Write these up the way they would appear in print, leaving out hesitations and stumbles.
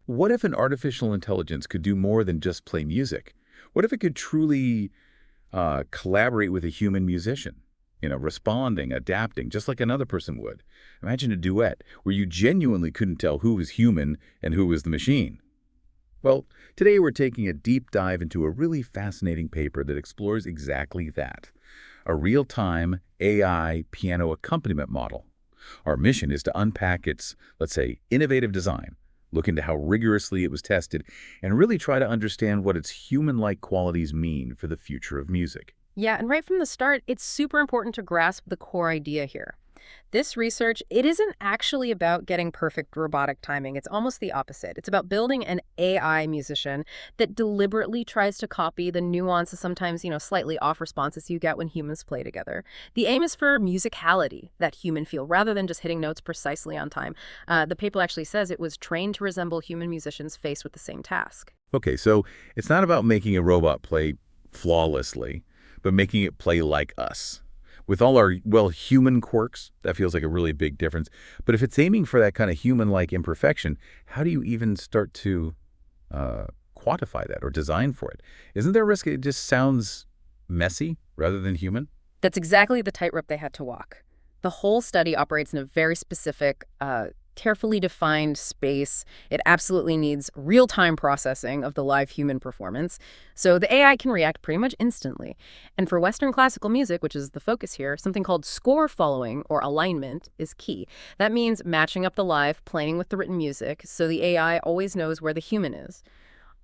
What if an artificial intelligence could do more than just play music? What if it could truly collaborate with a human musician? Responding, adapting, just like another person would. Imagine a duet where you genuinely couldn't tell who was human and who was the machine. Well, today we're taking a deep dive into a really fascinating paper that explores exactly that. A real-time AI piano accompaniment model. Our mission is to unpack its, let's say, innovative design, look into how rigorously it was tested, and really try to understand what its human-like qualities mean for the future of music. Yeah, and right from the start, it's super important to grasp the core idea here. This research, it isn't actually about getting perfect robotic timing. It's almost the opposite. It's about building an AI musician that deliberately tries to copy the nuances, sometimes, slightly off responses you get when humans play together. The aim is for musicality, that human feel, rather than just hitting notes precisely on time. The paper actually says it was trained to resemble human musicians faced with the same task. Okay, so it's not about making a robot play flawlessly, but making it play like us. With all our, human quirks, that feels like a really big difference. But if it's aiming for that kind of human-like imperfection, how do you even start to quantify that or design for it? Isn't there a risk it just sounds messy rather than human? That's exactly the tightrope they had to walk. The whole study operates in a very specific, carefully defined space. It absolutely needs real-time processing of the live human performance, so the AI can react pretty much instantly. And for Western classical music, which is the focus here, something called score following, or alignment, is key. That means matching up the live playing with the written music, so the AI always knows where the human is.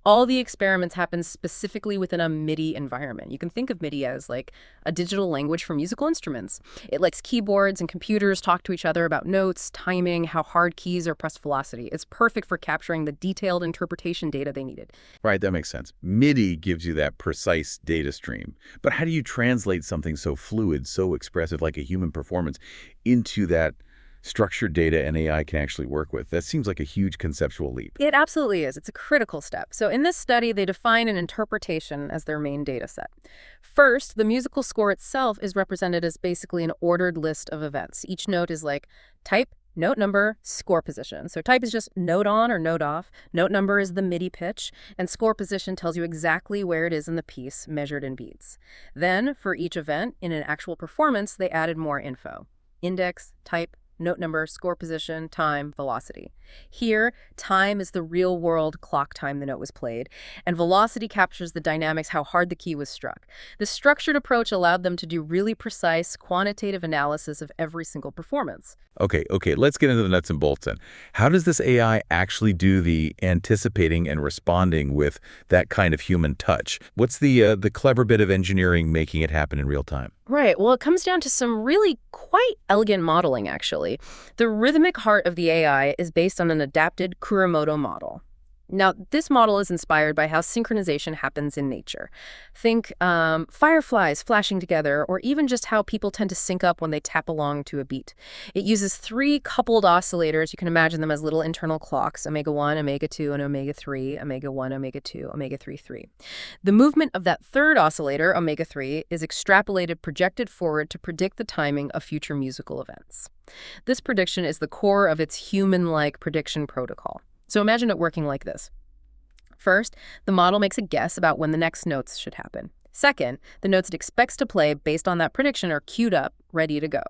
All the experiments happen specifically within a MIDI environment. You can think of MIDI as like a digital language for musical instruments. It lets keyboards and computers talk to each other about notes, timing, how hard keys are pressed velocity. It's perfect for capturing the detailed interpretation data they needed. Right, that makes sense. MIDI gives you that precise data stream. But how do you translate something so fluid, so expressive like a human performance into that structured data an AI can actually work with? That seems like a huge conceptual leap. It absolutely is. It's a critical step. So in this study, they define an interpretation as their main data set. First, the musical score itself is represented as basically an ordered list of events. Each note is like type, note number, score position. So type is just note on or note off. Note number is the MIDI pitch. And score position tells you exactly where it is in the piece, measured in beats. Then, for each event, in an actual performance, they added more info. Index, type, note number, score position, time, velocity. Here, time is the real-world clock time the note was played, and velocity captures the dynamics, how hard the key was struck. The structured approach allowed them to do really precise, quantitative analysis of every single performance. Okay, let's get into the nuts and bolts then. How does this AI actually do the anticipating and responding with that kind of human touch? What's the clever bit of engineering making it happen in real time? Right. Well, it comes down to some really quite elegant modeling, actually. The rhythmic heart of the AI is based on an adapted Kuromoto model. Now, this model is inspired by how synchronization happens in nature. Think fireflies flashing together, or even just how people tend to sync up when they tap along to a beat. It uses 3 coupled oscillators. You can imagine them as little internal clocks, omega 1, omega 2, and omega 3, omega 1, omega 2, omega 3, 3. The movement of that third oscillator, omega 3, is extrapolated, projected forward to predict the timing of future musical events. This prediction is the core of its human-like prediction protocol. So imagine it working like this. First, the model makes a guess about when the next notes should happen. Second, the notes it expects to play based on that prediction are queued up, ready to go.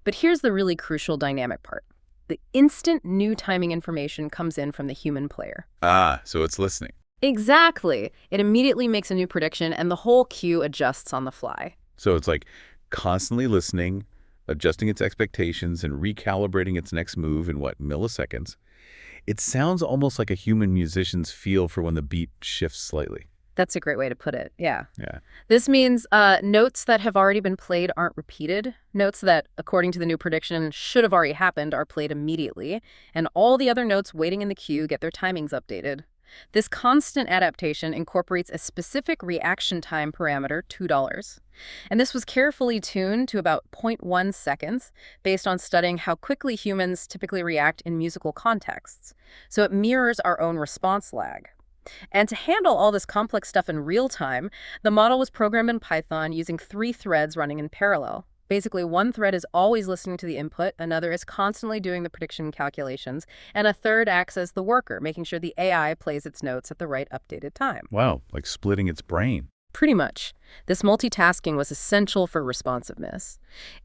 But here's the really crucial dynamic part. The instant new timing information comes in from the human player. So it's listening. Exactly. It immediately makes a new prediction, and the whole queue adjusts on the fly. So it's like constantly listening, adjusting its expectations, and recalibrating its next move in, milliseconds? It sounds almost like a human musician's feel for when the beat shifts slightly. That's a great way to put it, yeah. Yeah. This means notes that have already been played aren't repeated. Notes that, according to the new prediction, should have already happened are played immediately. And all the other notes waiting in the queue get their timings updated. This constant adaptation incorporates a specific reaction time parameter, $2. And this was carefully tuned to about 0.1 seconds based on studying how quickly humans typically react in musical contexts. So it mirrors our own response lag. And to handle all this complex stuff in real time, the model was programmed in Python using 3 threads running in parallel. Basically, one thread is always listening to the input, another is constantly doing the prediction calculations, and a third acts as the worker, making sure the AI plays its notes at the right updated time. Wow, like splitting its brain. Pretty much. This multitasking was essential for responsiveness.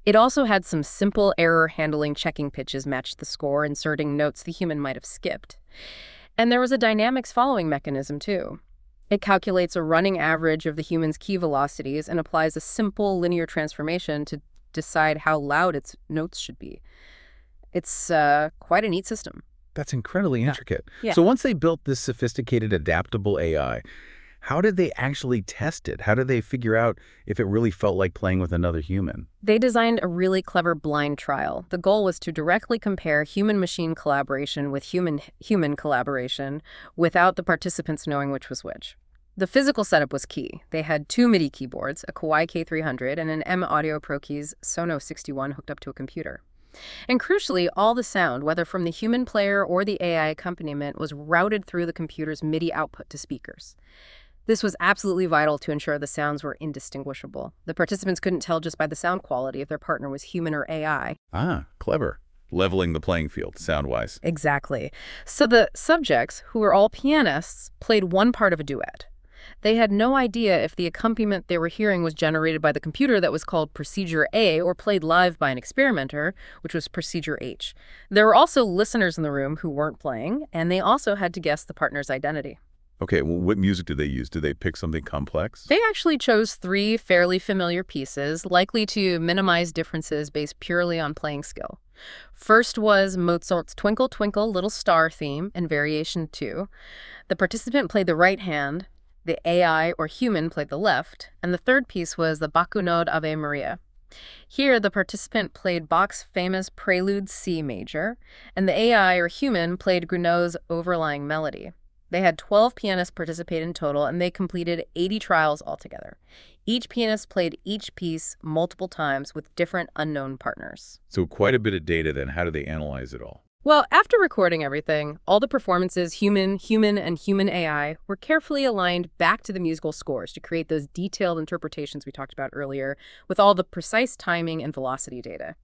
It also had some simple error handling, checking pitches matched the score, inserting notes the human might have skipped. And there was a dynamics following mechanism, too. It calculates a running average of the human's key velocities and applies a simple linear transformation to decide how loud its notes should be. It's quite a neat system. That's incredibly intricate. Yeah. So once they built this sophisticated, adaptable AI, how did they actually test it? How did they figure out if it really felt like playing with another human? They designed a really clever blind trial. The goal was to directly compare human-machine collaboration with human-human collaboration without the participants knowing which was which. The physical setup was key. They had 2 MIDI keyboards, a Kawai K300 and an M Audio Pro Keys Sono 61 hooked up to a computer. And crucially, all the sound, whether from the human player or the AI accompaniment, was routed through the computer's MIDI output to speakers. This was absolutely vital to ensure the sounds were indistinguishable. The participants couldn't tell just by the sound quality if their partner was human or AI. Ah, clever. Leveling the playing field, sound-wise. Exactly. So the subjects, who were all pianists, played one part of a duet. They had no idea if the accompaniment they were hearing was generated by the computer that was called Procedure A or played live by an experimenter, which was Procedure H. There were also listeners in the room who weren't playing, and they also had to guess the partner's identity. Okay, well, what music did they use? Did they pick something complex? They actually chose 3 fairly familiar pieces, likely to minimize differences based purely on playing skill. First was Mozart's Twinkle, Twinkle, Little Star theme in Variation 2. The participant played the right hand, the AI or human played the left, and the third piece was the Bach-Gounod Ave Maria. Here, the participant played Bach's famous Prelude C major, and the AI or human played Gounod's overlying melody. They had 12 pianists participate in total, and they completed 80 trials altogether. Each pianist played each piece multiple times with different unknown partners. So quite a bit of data then. How do they analyze it all? Well, after recording everything, all the performances, human, and human AI, were carefully aligned back to the musical scores to create those detailed interpretations we talked about earlier, with all the precise timing and velocity data.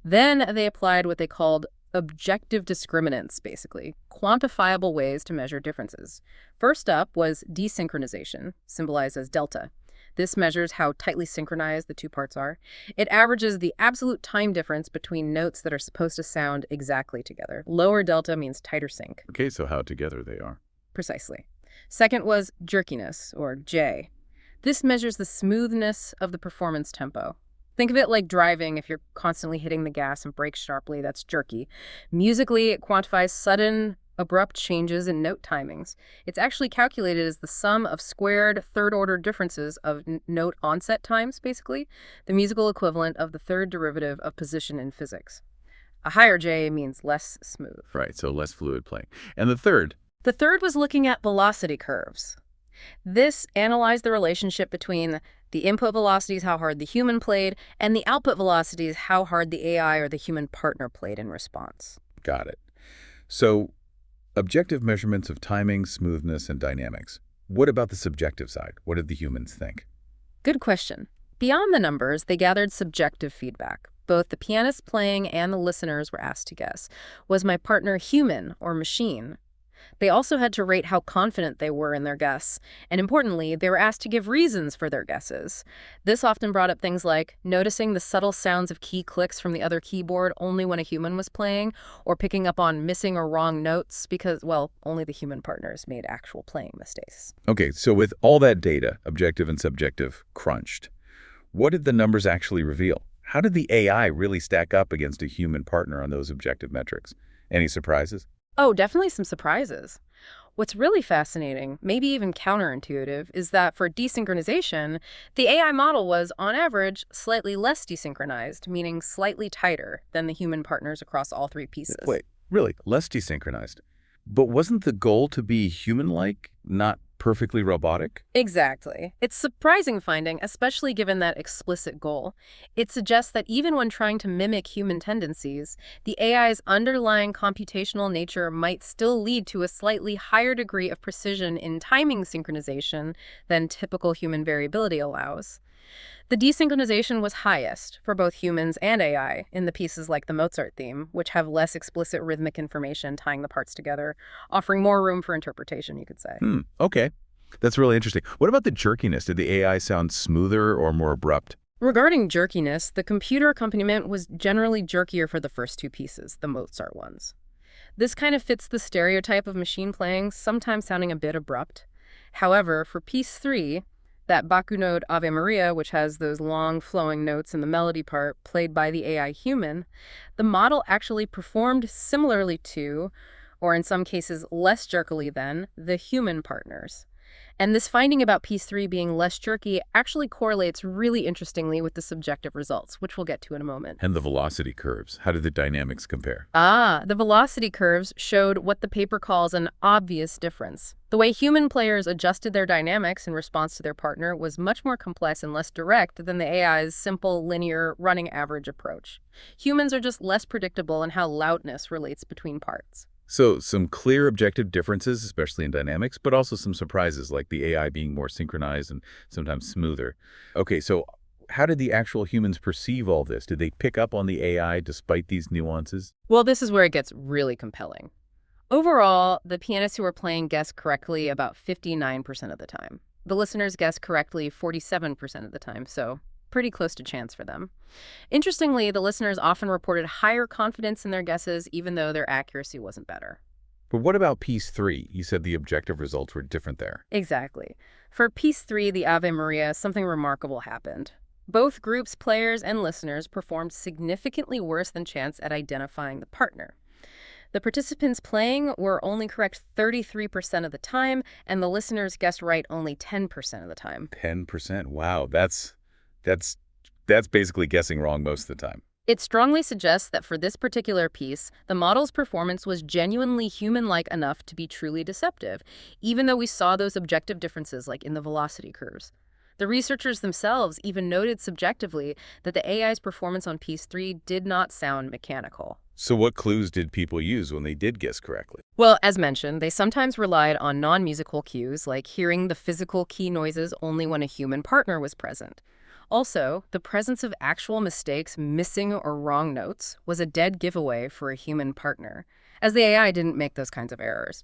Then they applied what they called objective discriminants, basically, quantifiable ways to measure differences. First up was desynchronization, symbolized as delta. This measures how tightly synchronized the 2 parts are. It averages the absolute time difference between notes that are supposed to sound exactly together. Lower delta means tighter sync. Okay, so how together they are. Precisely. Second was jerkiness, or J. This measures the smoothness of the performance tempo. Think of it like driving. If you're constantly hitting the gas and brake sharply, that's jerky. Musically, it quantifies sudden, abrupt changes in note timings. It's actually calculated as the sum of squared third-order differences of note onset times, basically, the musical equivalent of the third derivative of position in physics. A higher J means less smooth. Right, so less fluid playing. And the third? The third was looking at velocity curves. This analyzed the relationship between the input velocities, how hard the human played, and the output velocities, how hard the AI or the human partner played in response. Got it. So objective measurements of timing, smoothness, and dynamics. What about the subjective side? What did the humans think? Good question. Beyond the numbers, they gathered subjective feedback. Both the pianist playing and the listeners were asked to guess. Was my partner human or machine? They also had to rate how confident they were in their guess. And importantly, they were asked to give reasons for their guesses. This often brought up things like noticing the subtle sounds of key clicks from the other keyboard only when a human was playing, or picking up on missing or wrong notes because, well, only the human partners made actual playing mistakes. Okay, so with all that data, objective and subjective, crunched, what did the numbers actually reveal? How did the AI really stack up against a human partner on those objective metrics? Any surprises? Oh, definitely some surprises. What's really fascinating, maybe even counterintuitive, is that for desynchronization, the AI model was, on average, slightly less desynchronized, meaning slightly tighter than the human partners across all 3 pieces. Wait, really? Less desynchronized? But wasn't the goal to be human-like, not perfectly robotic? Exactly. It's surprising finding, especially given that explicit goal. It suggests that even when trying to mimic human tendencies, the AI's underlying computational nature might still lead to a slightly higher degree of precision in timing synchronization than typical human variability allows. The desynchronization was highest for both humans and AI in the pieces like the Mozart theme, which have less explicit rhythmic information tying the parts together, offering more room for interpretation, you could say. Okay. That's really interesting. What about the jerkiness? Did the AI sound smoother or more abrupt? Regarding jerkiness, the computer accompaniment was generally jerkier for the first two pieces, the Mozart ones. This kind of fits the stereotype of machine playing, sometimes sounding a bit abrupt. However, for piece 3, that Baku node Ave Maria, which has those long flowing notes in the melody part played by the AI human, the model actually performed similarly to, or in some cases less jerkily than, the human partners. And this finding about piece 3 being less jerky actually correlates really interestingly with the subjective results, which we'll get to in a moment. And the velocity curves. How did the dynamics compare? The velocity curves showed what the paper calls an obvious difference. The way human players adjusted their dynamics in response to their partner was much more complex and less direct than the AI's simple, linear, running average approach. Humans are just less predictable in how loudness relates between parts. So some clear objective differences, especially in dynamics, but also some surprises like the AI being more synchronized and sometimes smoother. Okay, so how did the actual humans perceive all this? Did they pick up on the AI despite these nuances? Well, this is where it gets really compelling. Overall, the pianists who were playing guessed correctly about 59% of the time. The listeners guessed correctly 47% of the time, so pretty close to chance for them. Interestingly, the listeners often reported higher confidence in their guesses, even though their accuracy wasn't better. But what about piece 3? You said the objective results were different there. Exactly. For piece 3, the Ave Maria, something remarkable happened. Both groups, players and listeners, performed significantly worse than chance at identifying the partner. The participants playing were only correct 33% of the time, and the listeners guessed right only 10% of the time. 10%? Wow, that's basically guessing wrong most of the time. It strongly suggests that for this particular piece, the model's performance was genuinely human-like enough to be truly deceptive, even though we saw those objective differences like in the velocity curves. The researchers themselves even noted subjectively that the AI's performance on piece 3 did not sound mechanical. So what clues did people use when they did guess correctly? Well, as mentioned, they sometimes relied on non-musical cues, like hearing the physical key noises only when a human partner was present. Also, the presence of actual mistakes, missing or wrong notes, was a dead giveaway for a human partner, as the AI didn't make those kinds of errors.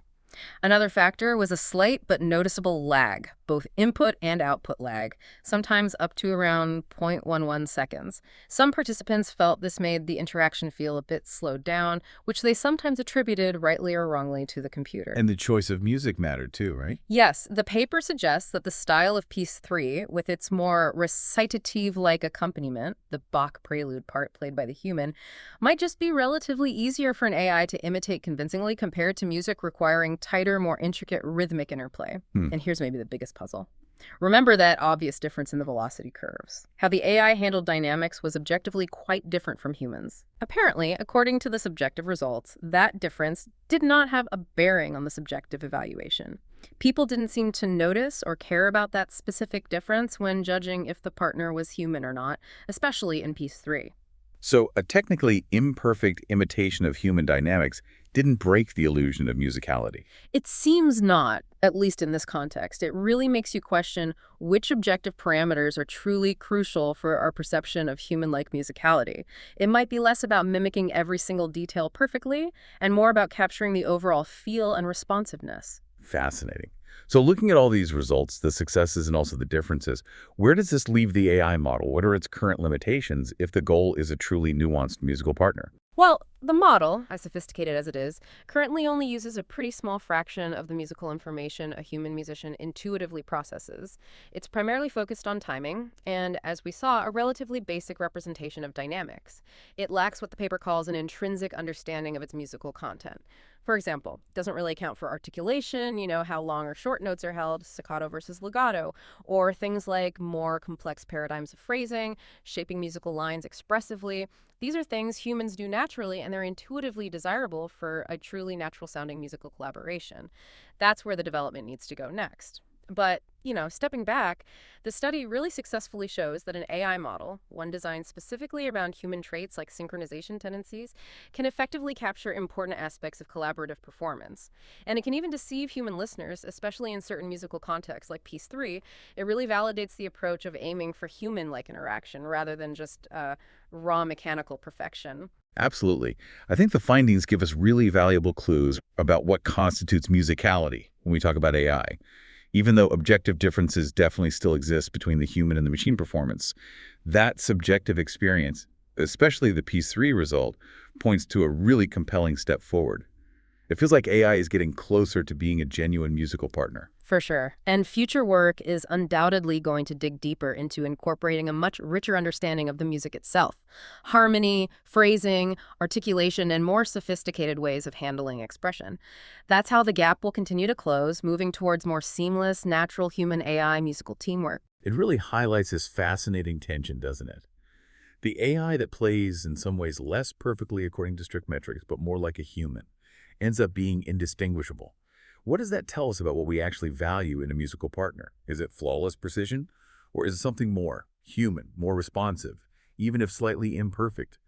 Another factor was a slight but noticeable lag, both input and output lag, sometimes up to around 0.11 seconds. Some participants felt this made the interaction feel a bit slowed down, which they sometimes attributed, rightly or wrongly, to the computer. And the choice of music mattered too, right? Yes, the paper suggests that the style of piece 3, with its more recitative-like accompaniment, the Bach prelude part played by the human, might just be relatively easier for an AI to imitate convincingly compared to music requiring tighter, more intricate rhythmic interplay. And here's maybe the biggest puzzle. Remember that obvious difference in the velocity curves. How the AI handled dynamics was objectively quite different from humans. Apparently, according to the subjective results, that difference did not have a bearing on the subjective evaluation. People didn't seem to notice or care about that specific difference when judging if the partner was human or not, especially in piece 3. So a technically imperfect imitation of human dynamics didn't break the illusion of musicality. It seems not, at least in this context. It really makes you question which objective parameters are truly crucial for our perception of human-like musicality. It might be less about mimicking every single detail perfectly and more about capturing the overall feel and responsiveness. Fascinating. So looking at all these results, the successes and also the differences, where does this leave the AI model? What are its current limitations if the goal is a truly nuanced musical partner? Well, the model, as sophisticated as it is, currently only uses a pretty small fraction of the musical information a human musician intuitively processes. It's primarily focused on timing, and as we saw, a relatively basic representation of dynamics. It lacks what the paper calls an intrinsic understanding of its musical content. For example, it doesn't really account for articulation, how long or short notes are held, staccato versus legato, or things like more complex paradigms of phrasing, shaping musical lines expressively. These are things humans do naturally, and they're intuitively desirable for a truly natural-sounding musical collaboration. That's where the development needs to go next. But, stepping back, the study really successfully shows that an AI model, one designed specifically around human traits like synchronization tendencies, can effectively capture important aspects of collaborative performance. And it can even deceive human listeners, especially in certain musical contexts like Piece 3. It really validates the approach of aiming for human-like interaction rather than just raw mechanical perfection. Absolutely. I think the findings give us really valuable clues about what constitutes musicality when we talk about AI. Even though objective differences definitely still exist between the human and the machine performance, that subjective experience, especially the Piece 3 result, points to a really compelling step forward. It feels like AI is getting closer to being a genuine musical partner. For sure. And future work is undoubtedly going to dig deeper into incorporating a much richer understanding of the music itself. Harmony, phrasing, articulation, and more sophisticated ways of handling expression. That's how the gap will continue to close, moving towards more seamless, natural human AI musical teamwork. It really highlights this fascinating tension, doesn't it? The AI that plays in some ways less perfectly according to strict metrics, but more like a human, ends up being indistinguishable. What does that tell us about what we actually value in a musical partner? Is it flawless precision? Or is it something more human, more responsive, even if slightly imperfect?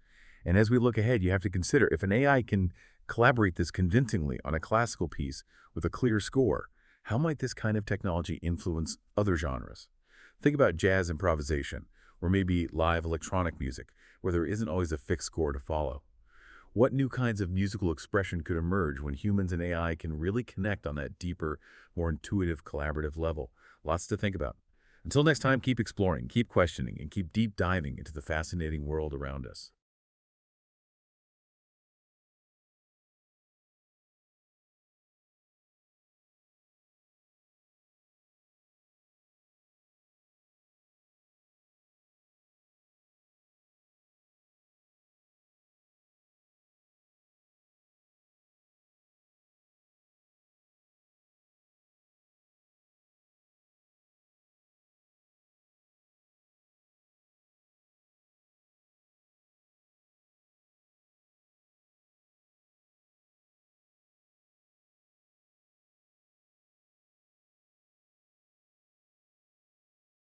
And as we look ahead, you have to consider if an AI can collaborate this convincingly on a classical piece with a clear score, how might this kind of technology influence other genres? Think about jazz improvisation, or maybe live electronic music, where there isn't always a fixed score to follow. What new kinds of musical expression could emerge when humans and AI can really connect on that deeper, more intuitive, collaborative level? Lots to think about. Until next time, keep exploring, keep questioning, and keep deep diving into the fascinating world around us.